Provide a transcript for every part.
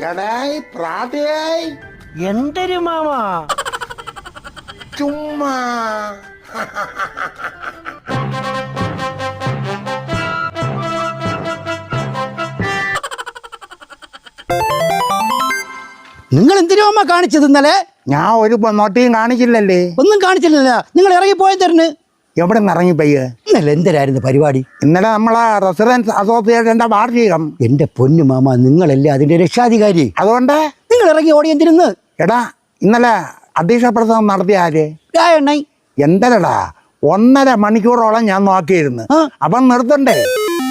എടായി പ്രാതയായി എന്തൊരു മാമ ചുമ്മാ നിങ്ങൾ എന്തിനു മാമ കാണിച്ചത് ഇന്നലെ? ഞാൻ ഒരു നോട്ടിയും കാണിച്ചില്ലല്ലേ. ഒന്നും കാണിച്ചില്ല. നിങ്ങൾ ഇറങ്ങി പോയ തരുന്ന് എവിടെ നിന്ന് ഇറങ്ങി പയ്യ? ഇന്നലെ എന്തിനായിരുന്നു പരിപാടി? ഇന്നലെ നമ്മളെ റെസിഡൻസ് അസോസിയേഷന്റെ വാർഷികം. എന്റെ പൊന്നു മാമ, നിങ്ങളല്ലേ അതിന്റെ രക്ഷാധികാരി. അതുകൊണ്ട് നിങ്ങൾ ഇറങ്ങി ഓടി എന്തിരുന്ന്? എടാ ഇന്നലെ അധ്യക്ഷ പ്രസംഗം നടത്തിയ ആര്? എണ്ണ എന്തരടാ 1.5 മണിക്കൂറോളം ഞാൻ നോക്കിയിരുന്നു. അപ്പം നിർത്തണ്ടേ?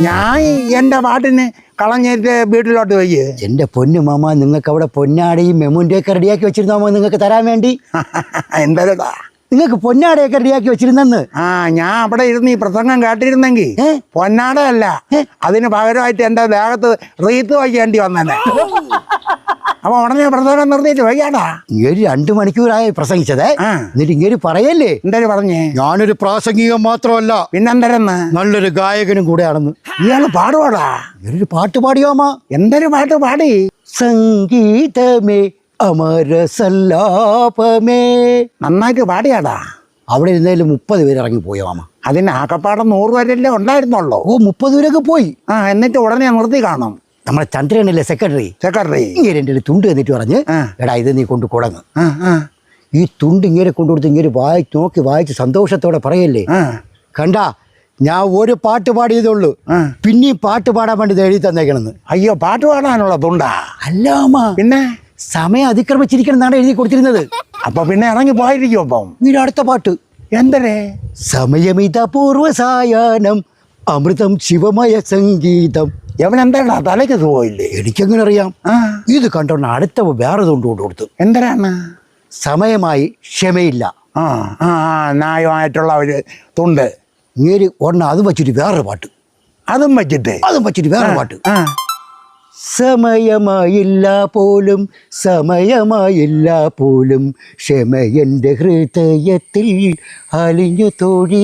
ഞാൻ എന്റെ പാട്ടിന് കളഞ്ഞിട്ട് വീട്ടിലോട്ട് പോയി. എന്റെ പൊന്നു മാമ, നിങ്ങൾക്ക് അവിടെ പൊന്നാടയും മെമുന്റെയൊക്കെ റെഡിയാക്കി വെച്ചിരുന്ന മാമ നിങ്ങൾക്ക് തരാൻ വേണ്ടി. എന്തരടാ നിങ്ങൾക്ക് പൊന്നാടയൊക്കെ റെഡിയാക്കി വെച്ചിരുന്നെന്ന്. ഞാൻ അവിടെ ഇരുന്ന് ഈ പ്രസംഗം കേട്ടിരുന്നെങ്കിൽ പൊന്നാടയല്ല, അതിന് പകരമായിട്ട് എന്റെ ദേഹത്ത് റീത്ത് വയ്ക്കേണ്ടി വന്നെ. അപ്പൊ ഉടനെ പ്രസംഗം നിർത്തിയിട്ട് വയ്യാടാ. ഇങ്ങനെ 2 മണിക്കൂറായി പ്രസംഗിച്ചതേ. എന്നിട്ട് ഇങ്ങനെ പറയല്ലേ? എന്തായാലും പറഞ്ഞേ, ഞാനൊരു പ്രാസംഗികം മാത്രമല്ല, പിന്നെന്തരെന്ന് നല്ലൊരു ഗായകനും കൂടെയാണെന്ന്. ഇയാള് പാടുവാടാ. ഇവരൊരു പാട്ട് പാടിയോമാ. എന്തൊരു പാട്ട് പാടി? സംഗീതമേ അമരസല്ലാപമേ. നന്നായിട്ട് പാടിയാടാ. അവിടെ ഇരുന്നതിൽ 30 പേര് ഇറങ്ങി പോയോ മാമ. അതിന് ആക്കപ്പാടം 100 പേരല്ലേ ഉണ്ടായിരുന്നുള്ളൂ. 30 പേരൊക്കെ പോയി. എന്നിട്ട് ഉടനെ നിർത്തി കാണും. നമ്മളെ ചന്ദ്രനല്ലേ സെക്രട്ടറി ഇങ്ങനെ എൻ്റെ തുണ്ട് എന്നിട്ട് പറഞ്ഞ്, എടാ ഇത് നീ കൊണ്ട് കൊടുങ്ങ്. ഈ തുണ്ട് ഇങ്ങനെ കൊണ്ടുകൊടുത്ത് ഇങ്ങനെ വായിച്ച് സന്തോഷത്തോടെ പറയല്ലേ, കണ്ടാ ഞാൻ ഒരു പാട്ട് പാടിയതുള്ളൂ, പിന്നെയും പാട്ട് പാടാൻ വേണ്ടി എഴുതി തന്നേക്കണെന്ന്. അയ്യോ, പാട്ട് പാടാനുള്ള തുണ്ടാ? അല്ല അമ്മ, പിന്നെ സമയം അതിക്രമിച്ചിരിക്കണം എന്നാണ് എഴുതി കൊടുത്തിരുന്നത്. അപ്പൊ പിന്നെ ഇറങ്ങി പോയിരിക്കും. അപ്പം ഇനി അടുത്ത പാട്ട് എന്തരേ? സമയമിത പൂർവസായാനം അമൃതം ശിവമയ സംഗീതം. എവനെന്താടാ തലയ്ക്ക് സുഖമില്ലേ? എനിക്കെങ്ങനെ അറിയാം? ഇത് കണ്ടോണ്ട് അടുത്ത വേറെ തുണ്ട് കൊടുത്തു. എന്തരാണ്? സമയമായി ക്ഷമയില്ല. ന്യായമായിട്ടുള്ള ഒരു തുണ്ട്. ഇങ്ങനെ ഉടനെ അത് വച്ചിട്ട് വേറൊരു പാട്ട്, അതും വച്ചിട്ട് വേറെ പാട്ട്. സമയമായില്ല പോലും സമയമായില്ല പോലും ക്ഷമയന്റെ ഹൃദയത്തിൽ അലിഞ്ഞു തോഴി.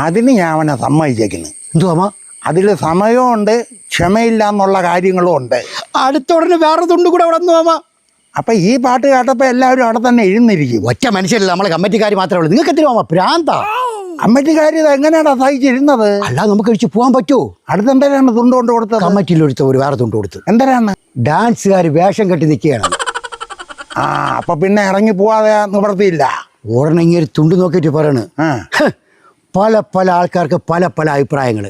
അതിന് ഞാൻ അവനെ സമ്മതിച്ചേക്കുന്നു. എന്തുവാ? അതിൽ സമയമുണ്ട്, ക്ഷമയില്ല എന്നുള്ള കാര്യങ്ങളും ഉണ്ട്. അടുത്തുടനെ വേറെ തുണ്ട് കൂടെ അവിടെ വന്നു. അപ്പൊ ഈ പാട്ട് കേട്ടപ്പോ എല്ലാവരും അവിടെ തന്നെ എഴുന്നിരിക്കും. ഒറ്റ മനുഷ്യരല്ല, നമ്മളെ കമ്മിറ്റിക്കാർ മാത്രമേ ഉള്ളൂ. നിങ്ങൾക്ക് എത്തിരി മാമ പ്രാന്താ. കമ്മിറ്റിക്കാർ ഇത് എങ്ങനെയാടാ സഹിച്ചിരുന്നത്? അല്ലാതെ നമുക്ക് കഴിച്ച് പോകാൻ പറ്റുമോ? അടുത്തെന്തായാലും തുണ്ട് കൊണ്ട് കൊടുത്തത്? കമ്മിറ്റിയിലൊരുത്ത ഒരു വേറെ തുണ്ട് കൊടുത്തു. എന്തരാണ്? ഡാൻസുകാർ വേഷം കെട്ടി നിൽക്കുകയാണ്. അപ്പൊ പിന്നെ ഇറങ്ങി പോവാതെ നിവർത്തിയില്ല. ഉടനെ ഇങ്ങനെ തുണ്ട് നോക്കിയിട്ട് പറയണ്, പല പല ആൾക്കാർക്ക് പല പല അഭിപ്രായങ്ങൾ.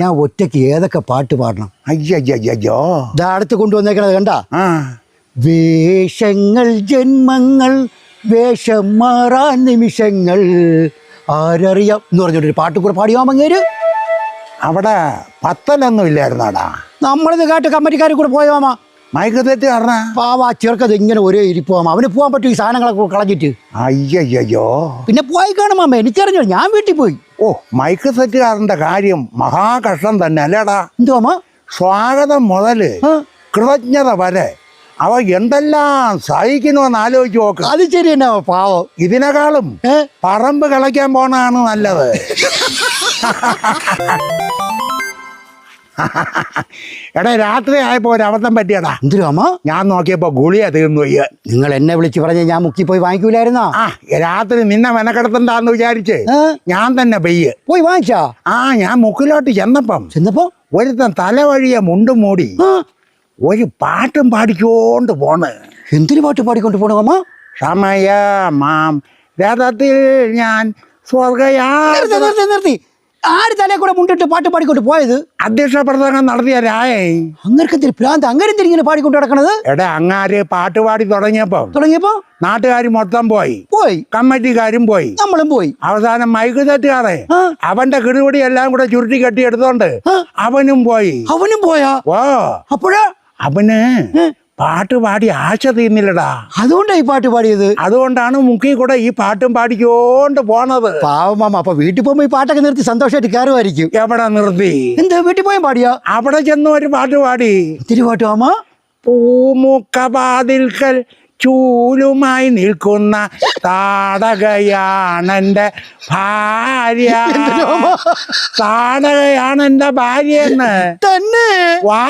ഞാൻ ഒറ്റയ്ക്ക് ഏതൊക്കെ പാട്ട് പാടണം? അയ്യോ, ഇതാ അടുത്ത് കൊണ്ടുവന്നേക്കണത് കണ്ടാ? വേഷങ്ങൾ ജന്മങ്ങൾ വേഷം മാറാൻ നിമിഷങ്ങൾ ആരറിയാം എന്ന് പറഞ്ഞിട്ടൊരു പാട്ട് കൂടെ പാടിയോ മങ്ങേര്. അവിടെ പത്തലൊന്നും ഇല്ലായിരുന്നാടാ. നമ്മളിത് കേട്ട് കമ്മിറ്റിക്കാർ കൂടെ പോയോമാ. മയക്ക് തെറ്റ് കാരണ പാവാ ചെറുക്കത് ഇങ്ങനെ ഒരേ ഇരിപ്പോമാ. അവന് പോകാൻ പറ്റും ഈ സാധനങ്ങളൊക്കെ കളഞ്ഞിട്ട്? അയ്യോ, പിന്നെ പോയി കാണുമാ. എനിക്കറിഞ്ഞോ, ഞാൻ വീട്ടിൽ പോയി. മൈക്ക് സെറ്റുകാരന്റെ കാര്യം മഹാകഷ്ടം തന്നെ അല്ലേടാ. എന്തുവാ? സ്വാഗതം മുതല് കൃതജ്ഞത വരെ അവ എന്തെല്ലാം സഹിക്കണമെന്ന് ആലോചിച്ച് നോക്ക്. അത് ശരി തന്നെ പാവം. ഇതിനേക്കാളും പറമ്പ് കളയ്ക്കാൻ പോണാണ് നല്ലത്. എടാ, രാത്രി ആയപ്പോ ഒരു അബദ്ധം പറ്റിയടാ. എന്തിനാ? ഞാൻ നോക്കിയപ്പോ ഗുളിയ തീർന്നു പോയി. നിങ്ങൾ എന്നെ വിളിച്ച് പറഞ്ഞ ഞാൻ മുക്കി പോയി വാങ്ങിക്കൂലായിരുന്നോ? രാത്രി നിന്നെ മെനക്കെടുത്തണ്ടാന്ന് വിചാരിച്ച് ഞാൻ തന്നെ പോയി വാങ്ങിച്ചാ? ഞാൻ മുക്കിലോട്ട് ചെന്നപ്പോ ഒരുത്തൻ തലവഴിയെ മുണ്ടും മൂടി ഒരു പാട്ടും പാടിക്കോണ്ട് പോണ്. എന്തൊരു പാട്ട് പാടിക്കൊണ്ട് പോണു അമ്മ? സമയമാം രഥത്തിൽ ഞാൻ നിർത്തി. ആര് തലേ കൂടെ മുണ്ടിട്ട് പാട്ട് പാടിക്കൊണ്ട് പോയത്? അധ്യക്ഷ പ്രസംഗം നടത്തിയ രായേ. അങ്ങനത്തെ ഭ്രാന്ത് അങ്ങനെ ഇങ്ങനെ പാടിക്കൊണ്ട് നടക്കണത്? എടാ, അങ്ങാര് പാട്ട് പാടി തുടങ്ങിയപ്പോ നാട്ടുകാർ മൊത്തം പോയി, കമ്മിറ്റിക്കാരും പോയി, നമ്മളും പോയി. അവസാനം മൈക്ക് തെറ്റുകാരെ അവന്റെ കിടുപിടി എല്ലാം കൂടെ ചുരുട്ടി കെട്ടി എടുത്തോണ്ട് അവനും പോയാ? അപ്പോഴാ അവന് പാട്ട് പാടി ആശ തീർന്നില്ലടാ. അതുകൊണ്ടാ ഈ പാട്ട് പാടിയത്. അതുകൊണ്ടാണ് മുക്കി കൂടെ ഈ പാട്ടും പാടിക്കോണ്ട് പോണത്. പാവമാമ. അപ്പൊ വീട്ടിൽ പോകുമ്പോ ഈ പാട്ടൊക്കെ നിർത്തി സന്തോഷമായിട്ട് കയറുമായിരിക്കും. എവിടെ നിർത്തി? എന്താ വീട്ടിൽ പോയാൽ പാടിയാ? അവിടെ ചെന്ന് ഒരു പാട്ട് പാടി. ഇത്തിരി പാട്ട് മാമ. പൂമുഖവാതിൽക്കൽ ചൂലുമായി നിൽക്കുന്ന താടകയാണെന്റെ ഭാര്യ. താടകയാണ് എന്റെ ഭാര്യ എന്ന് തന്നെ. വാ